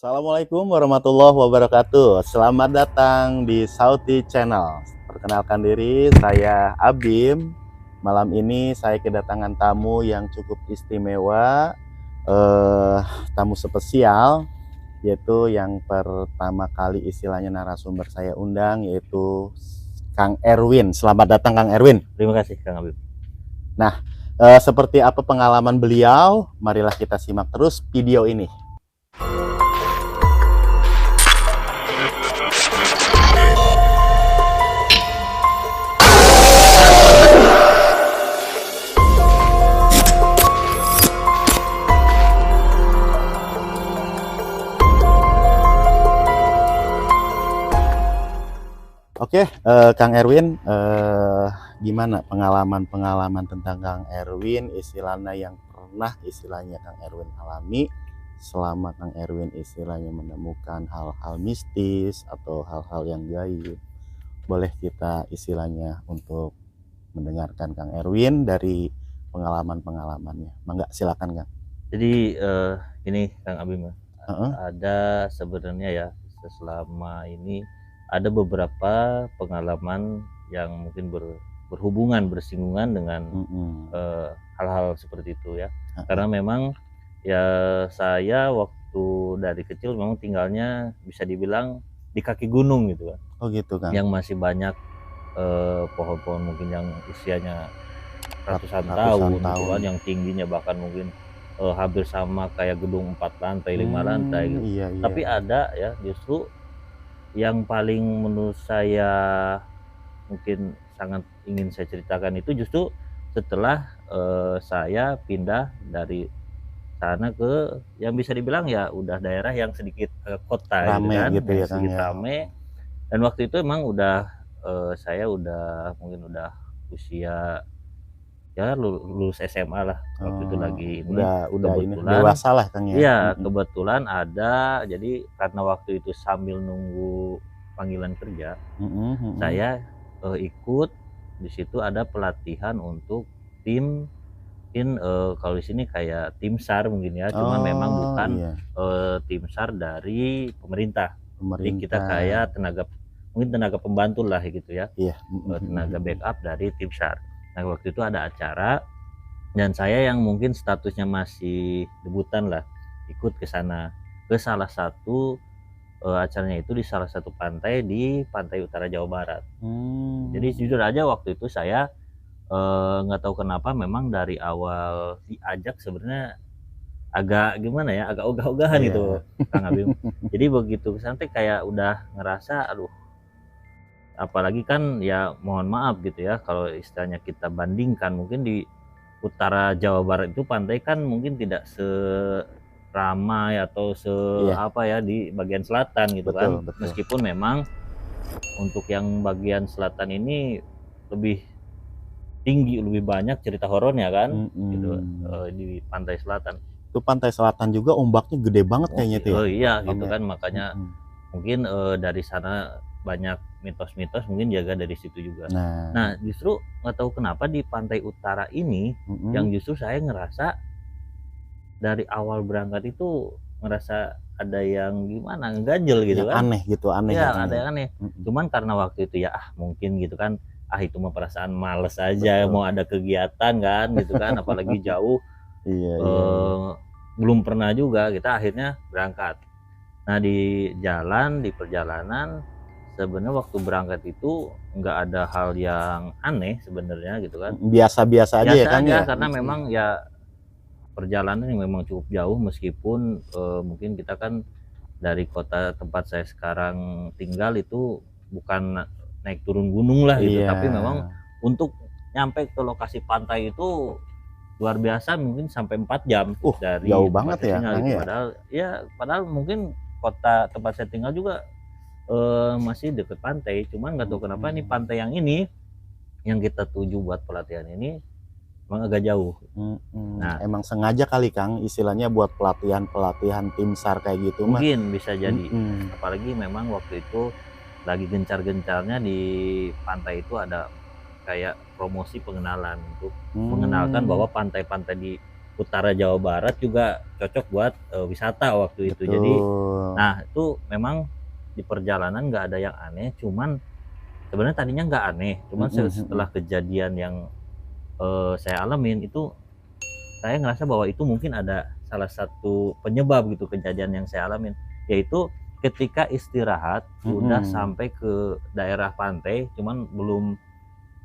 Assalamualaikum warahmatullahi wabarakatuh. Selamat datang di Sauti Channel. Perkenalkan diri, saya Abim. Malam ini saya kedatangan tamu yang cukup istimewa, tamu spesial, yaitu yang pertama kali istilahnya narasumber saya undang, yaitu Kang Erwin. Selamat datang Kang Erwin. Terima kasih Kang Abim. Nah, seperti apa pengalaman beliau? Marilah kita simak terus video ini. Oke, Kang Erwin, gimana pengalaman-pengalaman tentang Kang Erwin, istilahnya yang pernah Kang Erwin alami selama Kang Erwin istilahnya menemukan hal-hal mistis atau hal-hal yang gaib. Boleh kita istilahnya untuk mendengarkan Kang Erwin dari pengalaman-pengalamannya. Mangga, silakan Kang. Jadi ini Kang Abim, Heeh. ada sebenarnya ya selama ini ada beberapa pengalaman yang mungkin berhubungan bersinggungan dengan hal-hal seperti itu ya. Karena memang ya saya waktu dari kecil memang tinggalnya bisa dibilang di kaki gunung gitu kan. Oh gitu Kang. Yang masih banyak pohon-pohon mungkin yang usianya ratusan tahun gitu kan, yang tingginya bahkan mungkin hampir sama kayak gedung 4 lantai 5 lantai gitu. Iya. Tapi ada ya justru yang paling menurut saya mungkin sangat ingin saya ceritakan itu justru setelah saya pindah dari sana ke yang bisa dibilang ya udah daerah yang sedikit kota Rame gitu kan, gitu yang ya Kang sedikit ya. rame. Dan waktu itu emang udah saya udah mungkin udah usia ya lulus SMA lah waktu itu lagi ini. Udah ini kebetulan dewasa lah Kang ya. iya kebetulan ada, jadi karena waktu itu sambil nunggu panggilan kerja saya ikut di situ ada pelatihan untuk tim kalau di sini kayak tim SAR mungkin ya, cuman memang bukan tim SAR dari pemerintah. Jadi kita kayak tenaga pembantu lah gitu ya. Tenaga backup dari tim SAR. Nah waktu itu ada acara dan saya yang mungkin statusnya masih debutan lah ikut ke sana, ke salah satu acaranya itu di salah satu pantai di pantai utara Jawa Barat. Jadi jujur aja waktu itu saya nggak tahu kenapa memang dari awal diajak sebenarnya agak gimana ya, agak ogah-ogahan gitu Kang Abim. Jadi begitu kesantai kayak udah ngerasa aduh, apalagi kan ya mohon maaf gitu ya kalau istilahnya kita bandingkan mungkin di utara Jawa Barat itu pantai kan mungkin tidak seramai atau apa ya di bagian selatan gitu kan. Meskipun memang untuk yang bagian selatan ini lebih tinggi, lebih banyak cerita horornya kan gitu di pantai selatan. Itu pantai selatan juga ombaknya gede banget kayaknya tuh ya. Oh iya gitu kan, makanya mungkin dari sana banyak mitos-mitos mungkin jaga dari situ juga. Nah justru nggak tahu kenapa di pantai utara ini yang justru saya ngerasa dari awal berangkat itu ngerasa ada yang gimana ganjel gitu kan, aneh gitu, aneh ya ada yang aneh. Cuman karena waktu itu ya mungkin gitu kan, itu mah perasaan males aja mau ada kegiatan kan gitu kan, apalagi jauh. Belum pernah juga, kita akhirnya berangkat. Nah di perjalanan sebenarnya waktu berangkat itu nggak ada hal yang aneh sebenarnya gitu kan, biasa-biasa aja ya Kang ya. Karena memang ya perjalanan yang memang cukup jauh, meskipun mungkin kita kan dari kota tempat saya sekarang tinggal itu bukan naik turun gunung lah gitu, tapi memang untuk nyampe ke lokasi pantai itu luar biasa, mungkin sampai 4 jam dari jauh banget ya gitu. Padahal mungkin kota tempat saya tinggal juga masih deket pantai, cuman nggak tahu kenapa nih pantai yang ini yang kita tuju buat pelatihan ini emang agak jauh. Nah emang sengaja kali Kang istilahnya buat pelatihan tim SAR kayak gitu mungkin bisa jadi. Apalagi memang waktu itu lagi gencar-gencarnya di pantai itu ada kayak promosi pengenalan untuk mengenalkan bahwa pantai-pantai di utara Jawa Barat juga cocok buat wisata waktu itu. Jadi nah itu memang di perjalanan nggak ada yang aneh, cuman sebenarnya tadinya nggak aneh, cuman setelah kejadian yang saya alamin itu saya ngerasa bahwa itu mungkin ada salah satu penyebab gitu kejadian yang saya alamin, yaitu ketika istirahat udah sampai ke daerah pantai, cuman belum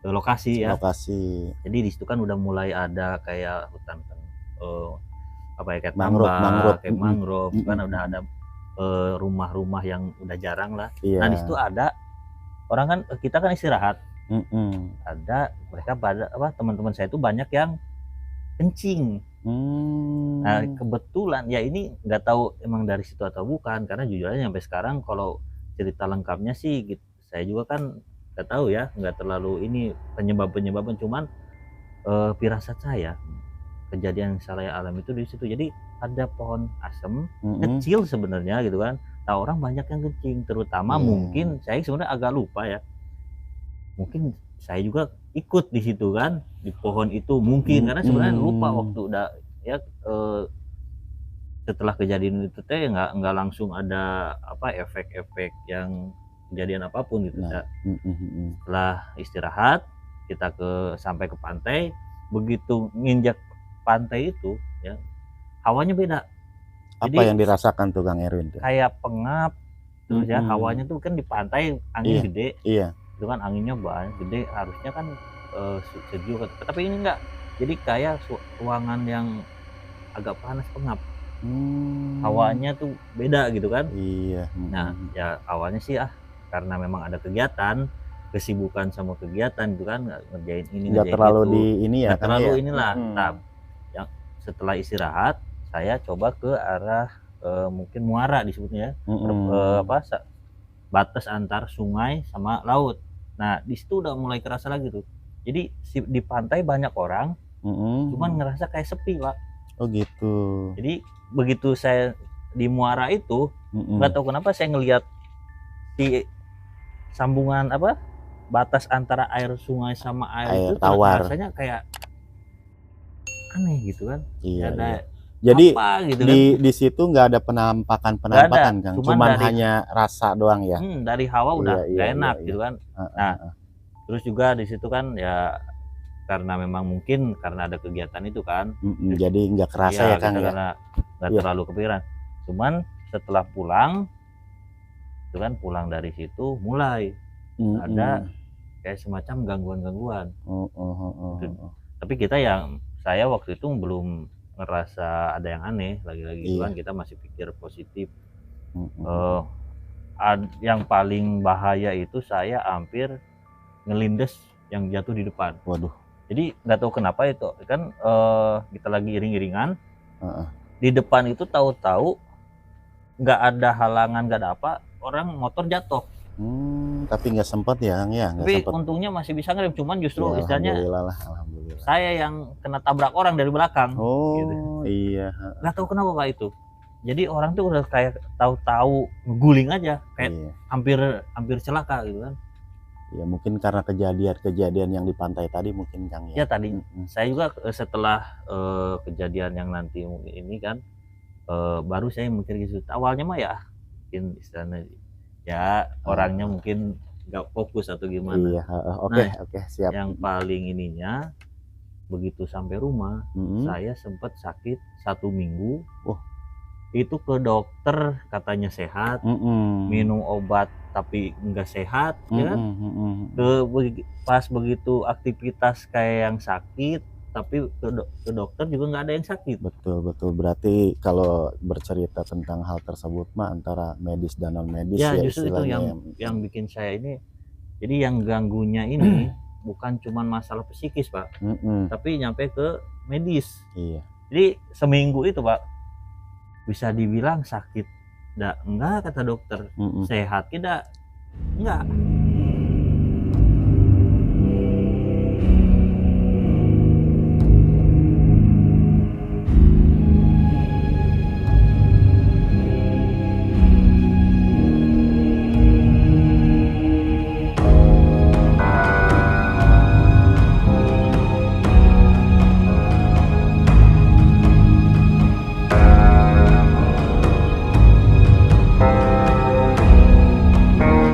ke lokasi ya. Jadi di situ kan udah mulai ada kayak hutan apa ya, kayak tambak, kayak mangrove, kan udah ada rumah-rumah yang udah jarang lah. Nah di situ ada orang kan, kita kan istirahat, ada mereka pada apa, teman-teman saya itu banyak yang kencing. Nah kebetulan ya ini nggak tahu emang dari situ atau bukan, karena jujur aja sampai sekarang kalau cerita lengkapnya sih gitu, saya juga kan nggak tahu ya, nggak terlalu ini penyebabnya, cuman firasat saya kejadian yang saya alami itu di situ. Jadi ada pohon asem kecil sebenarnya gitu kan, nah orang banyak yang kencing, terutama mungkin saya sebenarnya agak lupa ya, mungkin saya juga ikut di situ kan, di pohon itu mungkin, karena sebenarnya lupa waktu udah ya setelah kejadian itu teh nggak langsung ada apa efek-efek yang kejadian apapun gitu. Setelah istirahat kita sampai ke pantai, begitu nginjak pantai itu ya hawanya beda. Apa yang dirasakan tuh Kang Erwin tuh? Kayak pengap terus ya, hawanya tuh kan di pantai angin gede, itu kan anginnya banyak gede, harusnya kan sejuk, tapi ini enggak, jadi kayak ruangan yang agak panas pengap. Hawanya tuh beda gitu kan. Nah ya awalnya sih karena memang ada kegiatan, kesibukan sama kegiatan itu kan, ngerjain ini nggak terlalu itu, di ini ya, nggak terlalu inilah. Nah yang setelah istirahat saya coba ke arah mungkin muara disebutnya ya, batas antar sungai sama laut. Nah di situ udah mulai kerasa lagi tuh, jadi di pantai banyak orang, cuman ngerasa kayak sepi Pak. Oh gitu. Jadi begitu saya di muara itu, nggak tahu kenapa saya ngelihat di sambungan apa, batas antara air sungai sama air itu tawar, rasanya kayak aneh gitu kan. Ada jadi gitu di situ nggak ada penampakan Kang, cuman hanya rasa doang ya. Dari hawa udah nggak enak gitu kan. Nah terus juga di situ kan ya karena memang mungkin karena ada kegiatan itu kan, jadi nggak kerasa ya Kang ya, karena nggak terlalu kepikiran. Cuman setelah pulang itu kan, pulang dari situ mulai ada kayak semacam gangguan-gangguan. Tapi kita saya waktu itu belum ngerasa ada yang aneh, lagi-lagi kan kita masih pikir positif. Yang paling bahaya itu saya hampir ngelindes yang jatuh di depan. Waduh. Jadi nggak tahu kenapa itu kan kita lagi iring-iringan, di depan itu tahu-tahu nggak ada halangan, nggak ada apa, orang motor jatuh. Tapi nggak sempat ya Kang ya. Tapi untungnya masih bisa ngerem, cuman justru ya, istilahnya alhamdulillah. Saya yang kena tabrak orang dari belakang. Gitu. Iya. Nggak tahu kenapa Pak itu. Jadi orang tuh udah kayak tahu-tahu ngeguling aja, kayak hampir celaka gitu kan. Ya mungkin karena kejadian yang di pantai tadi mungkin Kang ya. Ya tadi saya juga setelah kejadian yang nanti mungkin ini kan baru saya mikir gitu. Awalnya mah ya mungkin istilahnya ya orangnya mungkin nggak fokus atau gimana. Iya, oke, siap. Yang paling ininya begitu sampai rumah saya sempat sakit 1 minggu. Itu ke dokter katanya sehat, minum obat tapi nggak sehat, ya kan? Pas begitu aktivitas kayak yang sakit, tapi ke dokter juga nggak ada yang sakit. Betul. Berarti kalau bercerita tentang hal tersebut mah antara medis dan non medis ya justru itu yang bikin saya ini. Jadi yang ganggunya ini bukan cuma masalah psikis Pak, tapi nyampe ke medis. Iya. Jadi seminggu itu Pak bisa dibilang sakit enggak kata dokter, sehat tidak enggak.